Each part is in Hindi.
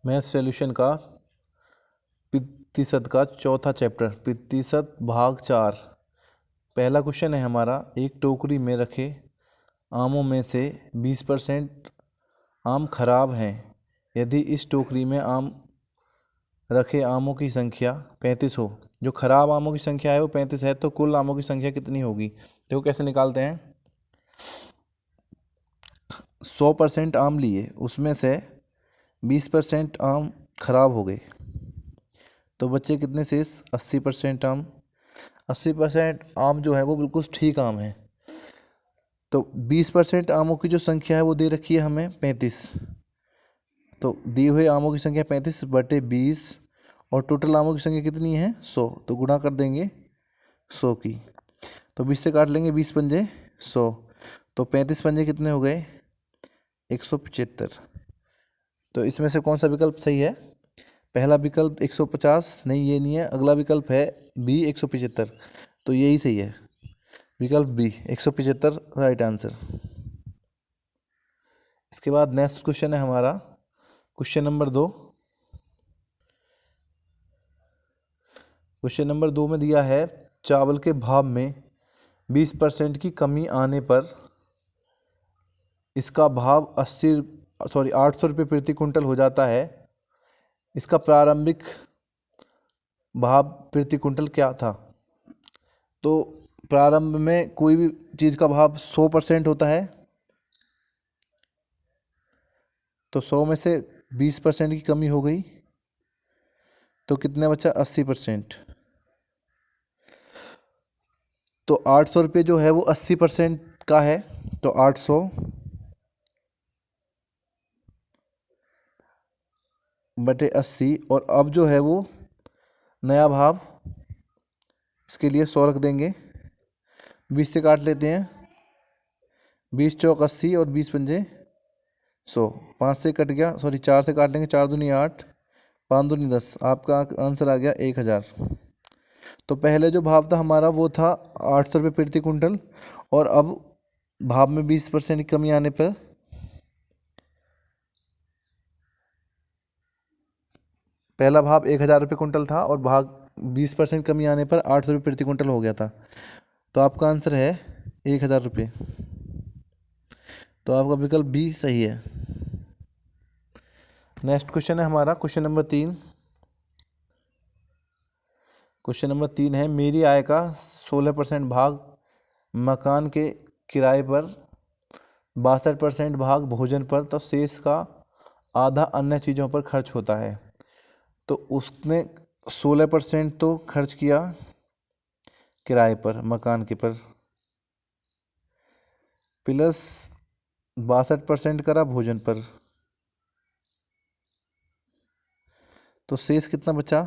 मैथ सॉल्यूशन का प्रतिशत का चौथा चैप्टर प्रतिशत भाग 4। पहला क्वेश्चन है हमारा, एक टोकरी में रखे आमों में से 20% आम खराब हैं। यदि इस टोकरी में आम रखे आमों की संख्या 35 हो, जो खराब आमों की संख्या है वो 35 है, तो कुल आमों की संख्या कितनी होगी? देखो कैसे निकालते हैं। 100% आम लिए, उसमें से 20% आम खराब हो गए, तो बच्चे कितने शेष? 80% आम। 80% आम जो है वो बिल्कुल ठीक आम है। तो 20% आमों की जो संख्या है वो दे रखी है हमें 35। तो दिए हुए आमों की संख्या 35/20 और टोटल आमों की संख्या कितनी है? 100। तो गुणा कर देंगे 100 की। तो 20 से काट लेंगे, 20 पंजे 100। तो 35 पंजे कितने हो गए? 175। तो इसमें से कौन सा विकल्प सही है? पहला विकल्प 150, नहीं ये नहीं है। अगला विकल्प है बी 175, तो यही सही है। विकल्प बी 175 राइट आंसर। इसके बाद नेक्स्ट क्वेश्चन है हमारा क्वेश्चन नंबर 2। क्वेश्चन नंबर 2 में दिया है, चावल के भाव में 20% की कमी आने पर इसका भाव 800 रुपये प्रति कुंटल हो जाता है। इसका प्रारंभिक भाव प्रति कुंटल क्या था? तो प्रारंभ में कोई भी चीज़ का भाव 100% होता है, तो 100 में से 20% की कमी हो गई, तो कितने बचा? 80%। तो 800 रुपये जो है वो 80% का है, तो 800 बटे 80। और अब जो है वो नया भाव, इसके लिए 100 रख देंगे। 20 से काट लेते हैं, 20 चौक 80 और 20 पंजे 100। 5 से कट गया, सॉरी 4 से काट लेंगे, 4 दूनी 8, 5 दूनी 10। आपका आंसर आ गया 1000। तो पहले जो भाव था हमारा वो था 800 रुपये प्रति कुंटल, और अब भाव में 20% की कमी आने पर पहला भाव 1000 रुपये कुंटल था और भाग 20% कमी आने पर 800 रुपये प्रति कुंटल हो गया था। तो आपका आंसर है 1000 रुपये। तो आपका विकल्प बी सही है। नेक्स्ट क्वेश्चन है हमारा क्वेश्चन नंबर 3। क्वेश्चन नंबर 3 है, मेरी आय का 16% भाग मकान के किराए पर, 62% भाग भोजन पर, तो शेष का आधा अन्य चीज़ों पर खर्च होता है। तो उसने 16% तो खर्च किया किराए पर, मकान के पर, प्लस 62% करा भोजन पर, तो शेष कितना बचा?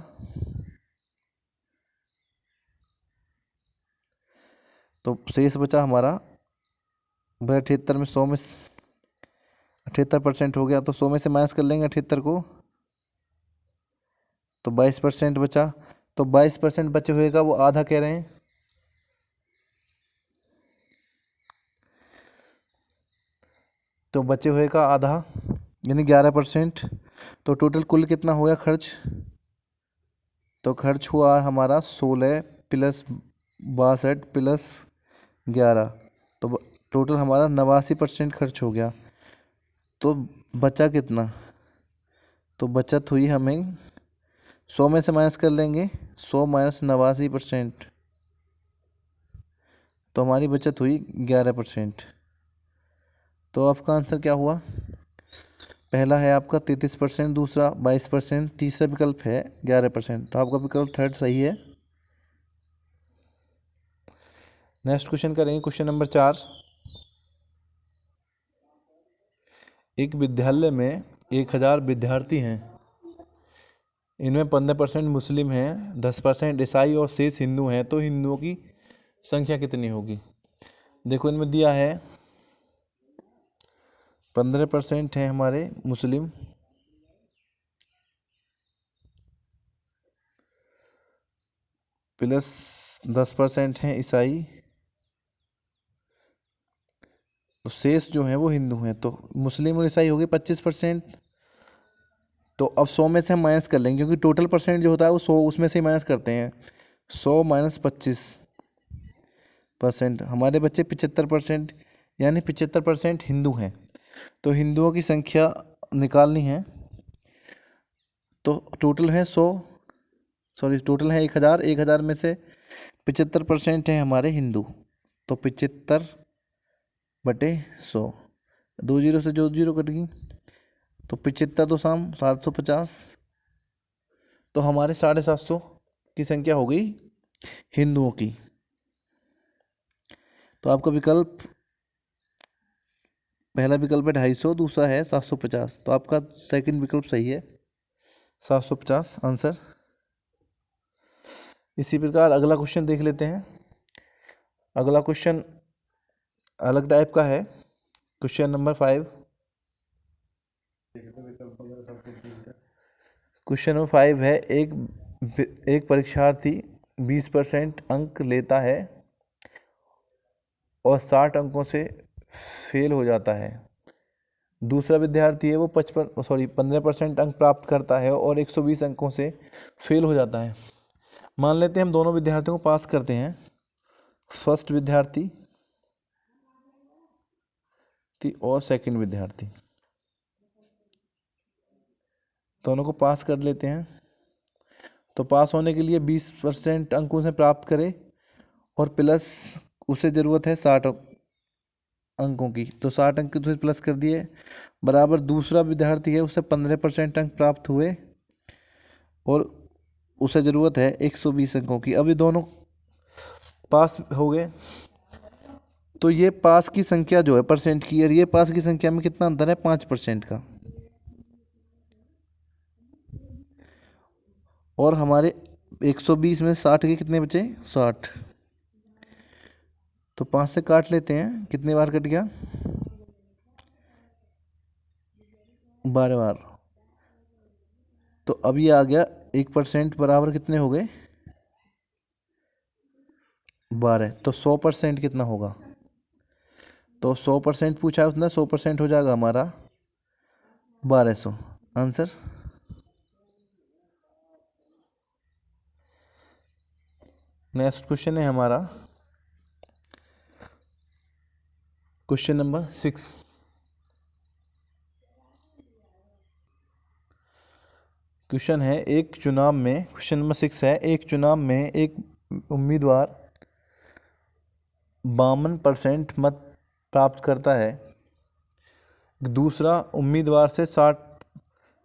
तो शेष बचा हमारा 78 में 100 में 78% हो गया, तो 100 में से माइनस कर लेंगे 78 को, तो 22% बचा। तो 22% बचे हुए का वो आधा कह रहे हैं, तो बचे हुए का आधा यानी 11%। तो टोटल कुल कितना हो गया खर्च? तो खर्च हुआ हमारा 16 प्लस 62 प्लस 11, तो टोटल हमारा 89% खर्च हो गया। तो बचा कितना? तो बचत हुई हमें 100 में से माइनस कर लेंगे, 100 माइनस 89%, तो हमारी बचत हुई 11%। तो आपका आंसर क्या हुआ? पहला है आपका 33%, दूसरा 22%, तीसरा विकल्प है 11%। तो आपका विकल्प थर्ड सही है। नेक्स्ट क्वेश्चन करेंगे क्वेश्चन नंबर 4। एक विद्यालय में 1000 विद्यार्थी हैं। इनमें 15% मुस्लिम हैं, 10% ईसाई और शेष हिंदू हैं। तो हिंदुओं की संख्या कितनी होगी? देखो इनमें दिया है 15% हैं हमारे मुस्लिम, प्लस 10% हैं ईसाई, तो शेष जो हैं वो हिंदू हैं। तो मुस्लिम और ईसाई हो गए 25%, तो अब 100 में से हम माइनस कर लेंगे, क्योंकि टोटल परसेंट जो होता है वो 100 उसमें से ही माइनस करते हैं। 100 माइनस 25%, हमारे बच्चे 75%, यानी 75% हिंदू हैं। तो हिंदुओं की संख्या निकालनी है। तो टोटल है 100, सॉरी टोटल है 1000, 1000 में से 75% हैं हमारे हिंदू। तो 75/100, 2 जीरो से जो जीरो कट गई, तो 75 दो शाम 750। तो हमारे 750 की संख्या हो गई हिंदुओं की। तो आपका विकल्प, पहला विकल्प है 250, दूसरा है 750। तो आपका सेकंड विकल्प सही है, 750 आंसर। इसी प्रकार अगला क्वेश्चन देख लेते हैं। अगला क्वेश्चन अलग टाइप का है। Question number 5। क्वेश्चन नंबर 5 है, एक परीक्षार्थी 20% अंक लेता है और 60 अंकों से फेल हो जाता है। दूसरा विद्यार्थी है वो 15% अंक प्राप्त करता है और 120 अंकों से फेल हो जाता है। मान लेते हैं हम दोनों विद्यार्थियों को पास करते हैं। फर्स्ट विद्यार्थी और सेकंड विद्यार्थी, दोनों को पास कर लेते हैं। तो पास होने के लिए 20% अंक उसे प्राप्त करे और प्लस उसे ज़रूरत है 60 अंकों की। तो 60 अंक तो प्लस कर दिए, बराबर दूसरा विद्यार्थी है उसे 15% अंक प्राप्त हुए और उसे ज़रूरत है 120 अंकों की। अब ये दोनों पास हो गए। तो ये पास की संख्या जो है परसेंट की, और ये पास की संख्या में कितना अंतर है, 5% का। और हमारे 120 में 60 के कितने बचे, 60। तो 5 से काट लेते हैं, कितने बार कट गया, 12 बार। तो अब ये आ गया 1% बराबर कितने हो गए, 12। तो 100% कितना होगा, तो 100% पूछा है उसने, 100% हो जाएगा हमारा 1200 आंसर। नेक्स्ट क्वेश्चन है हमारा क्वेश्चन नंबर 6। क्वेश्चन है, एक चुनाव में, क्वेश्चन नंबर 6 है, एक चुनाव में एक उम्मीदवार 52% मत प्राप्त करता है, दूसरा उम्मीदवार से 60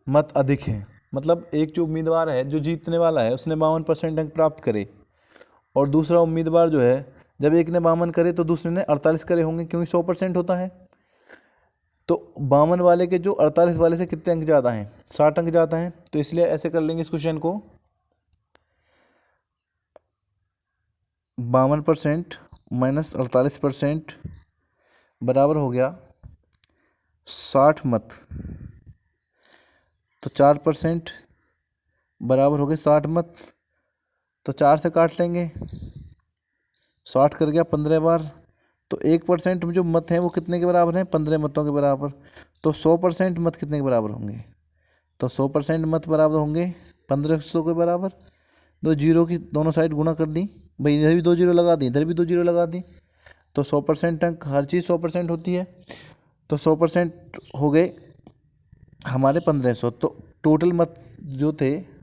मत अधिक हैं। मतलब एक जो उम्मीदवार है जो जीतने वाला है उसने 52% अंक प्राप्त करे, और दूसरा उम्मीदवार जो है, जब एक ने 52 करे तो दूसरे ने 48 करे होंगे, क्योंकि 100% होता है। तो 52 वाले के जो 48 वाले से कितने अंक ज़्यादा हैं, 60 अंक ज़्यादा हैं। तो इसलिए ऐसे कर लेंगे इस क्वेश्चन को, 52% माइनस 48% बराबर हो गया 60 मत। तो 4% बराबर हो गए 60 मत। तो 4 से काट लेंगे, 60 कर गया 15 बार। तो 1% में जो मत हैं वो कितने के बराबर हैं, 15 मतों के बराबर। तो 100% मत कितने के बराबर होंगे, तो 100% मत बराबर होंगे 1500 के बराबर। दो जीरो की दोनों साइड गुणा कर दी, भाई इधर भी 2 जीरो लगा दी, इधर भी 2 जीरो लगा दी। तो 100% अंक, हर चीज़ 100% होती है। तो 100% हो गए हमारे 1500। तो टोटल मत जो थे,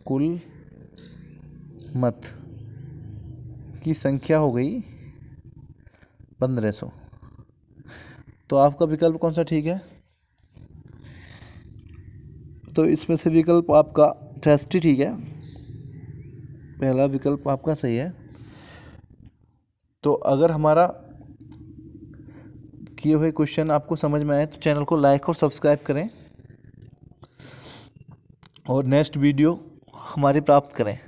कुल मत की संख्या हो गई 1500। तो आपका विकल्प कौन सा ठीक है, तो इसमें से विकल्प आपका फर्स्ट ही ठीक है, पहला विकल्प आपका सही है। तो अगर हमारा किए हुए क्वेश्चन आपको समझ में आए तो चैनल को लाइक और सब्सक्राइब करें और नेक्स्ट वीडियो हमारी प्राप्त करें।